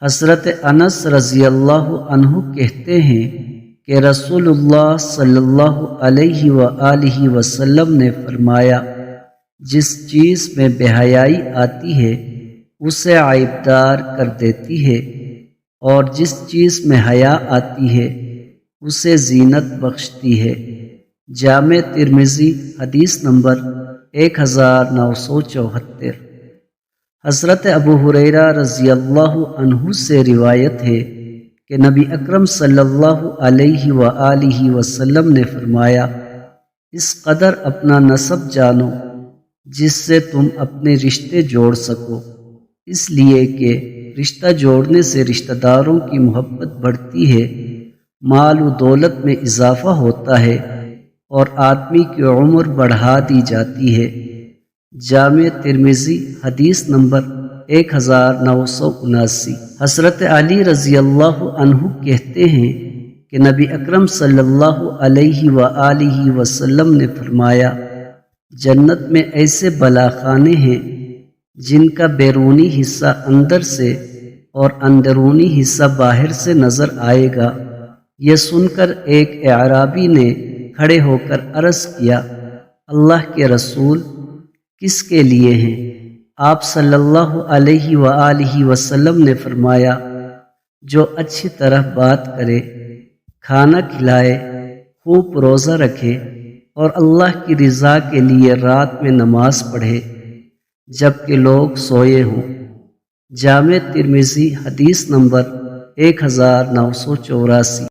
حضرت انس رضی اللہ عنہ کہتے ہیں کہ رسول اللہ صلی اللہ علیہ وآلہ وسلم نے فرمایا، جس چیز میں بے حیائی آتی ہے اسے عیبدار کر دیتی ہے، اور جس چیز میں حیا آتی ہے اسے زینت بخشتی ہے۔ جامع ترمذی حدیث نمبر 1974۔ حضرت ابو ہریرہ رضی اللہ عنہ سے روایت ہے کہ نبی اکرم صلی اللہ علیہ وآلہ وسلم نے فرمایا، اس قدر اپنا نسب جانو جس سے تم اپنے رشتے جوڑ سکو، اس لیے کہ رشتہ جوڑنے سے رشتہ داروں کی محبت بڑھتی ہے، مال و دولت میں اضافہ ہوتا ہے، اور آدمی کی عمر بڑھا دی جاتی ہے۔ جامع ترمذی حدیث نمبر 1979۔ حضرت علی رضی اللہ عنہ کہتے ہیں کہ نبی اکرم صلی اللہ علیہ وآلہ وسلم نے فرمایا، جنت میں ایسے بلاخانے ہیں جن کا بیرونی حصہ اندر سے اور اندرونی حصہ باہر سے نظر آئے گا۔ یہ سن کر ایک اعرابی نے کھڑے ہو کر عرض کیا، اللہ کے رسول، کس کے لیے ہیں؟ آپ صلی اللہ علیہ وآلہ وسلم نے فرمایا، جو اچھی طرح بات کرے، کھانا کھلائے، خوب روزہ رکھے، اور اللہ کی رضا کے لیے رات میں نماز پڑھے جبکہ لوگ سوئے ہوں۔ جامع ترمذی حدیث نمبر 1984۔